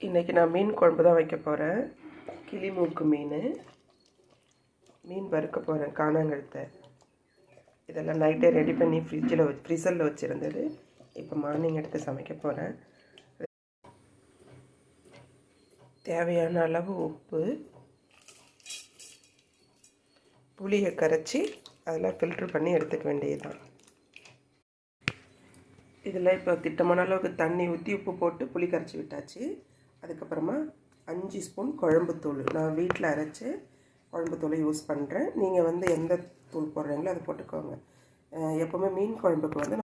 இன்றைக்கி நான் மீன் குழம்பு தான் வைக்க போகிறேன். கிளி மூக்கு மீன் வறுக்க போகிறேன். காணாங்கழுத்தை இதெல்லாம் நைட்டே ரெடி பண்ணி ஃப்ரீசரில் வச்சுருந்தது. இப்போ மார்னிங் எடுத்து சமைக்க போகிறேன். தேவையான அளவு உப்பு, புளியை கரைச்சி அதெல்லாம் ஃபில்ட்ரு பண்ணி எடுத்துக்க வேண்டியதுதான். இதில் இப்போ திட்டமான அளவுக்கு தண்ணி ஊற்றி உப்பு போட்டு புளி கரைச்சி விட்டாச்சு. அதுக்கப்புறமா 5 ஸ்பூன் குழம்புத்தூள், நான் வீட்டில் அரைச்சி குழம்புத்தூளை யூஸ் பண்ணுறேன். நீங்கள் எந்த தூள் போடுறீங்களோ அதை போட்டுக்கோங்க. எப்போவுமே மீன் குழம்புக்கு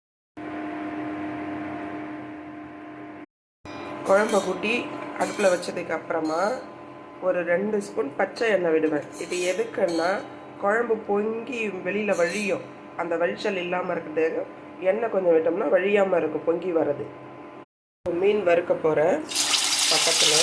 குழம்பை கூட்டி அடுப்பில் வச்சதுக்கு அப்புறமா ஒரு 2 ஸ்பூன் பச்சை எண்ணெய் விடுவேன். இது எதுக்குன்னா குழம்பு பொங்கி வெளியில் வழியும், அந்த வழிச்சல் இல்லாமல் இருக்கிறது. எண்ணெய் கொஞ்சம் விட்டோம்னா வழியாமல் இருக்கும், பொங்கி வர்றது. மீன் வறுக்க போகிறேன் பக்கத்தில்.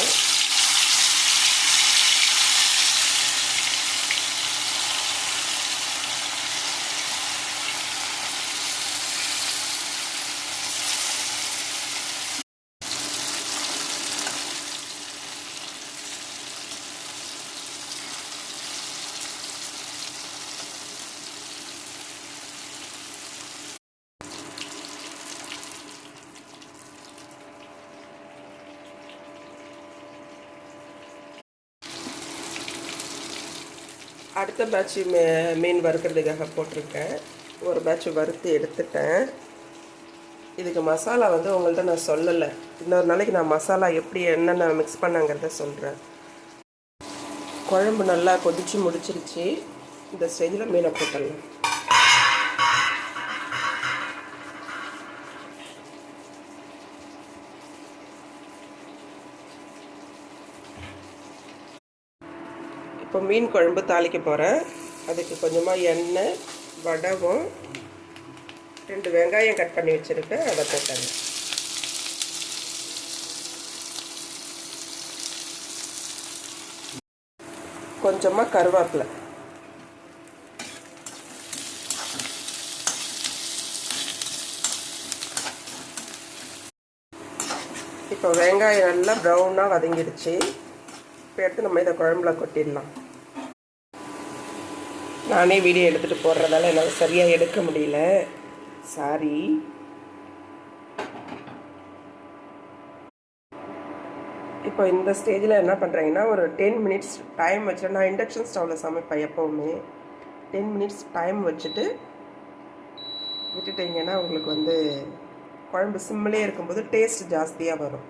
அடுத்த பேட்ச் மீன் வறுக்கிறதுக்காக போட்டிருக்கேன். ஒரு பேட்ச் வறுத்து எடுத்துட்டேன். இதுக்கு மசாலா உங்கள்கிட்ட நான் சொல்லலை. இன்னொரு நாளைக்கு நான் மசாலா எப்படி என்னென்ன மிக்ஸ் பண்ணாங்கிறத சொல்கிறேன். குழம்பு நல்லா கொதித்து முடிச்சிருச்சு. இந்த ஸ்டேஜில் மீனை போட்டுடலாம். இப்போ மீன் குழம்பு தாளிக்க போகிறேன். அதுக்கு கொஞ்சமாக எண்ணெய், வடகம், 2 வெங்காயம் கட் பண்ணி வச்சுருக்கேன், அதை போட்டாங்க. கொஞ்சமாக கருவேப்பிலை. இப்போ வெங்காயம் எல்லாம் ப்ரௌனாக வதங்கிடுச்சு. இப்போ எடுத்து நம்ம இதை குழம்புல கொட்டிடலாம். நானே வீடியோ எடுத்துகிட்டு போடுறதால என்னால் சரியாக எடுக்க முடியல, சாரி. இப்போ இந்த ஸ்டேஜில் என்ன பண்ணுறீங்கன்னா ஒரு 10 மினிட்ஸ் டைம் வச்சு, நான் இண்டக்ஷன் ஸ்டவ்வில் சமைப்பேன் எப்போவுமே. 10 மினிட்ஸ் டைம் வச்சுட்டு விட்டுட்டிங்கன்னா உங்களுக்கு குழம்பு சிம்மிலே இருக்கும்போது டேஸ்ட் ஜாஸ்தியாக வரும்.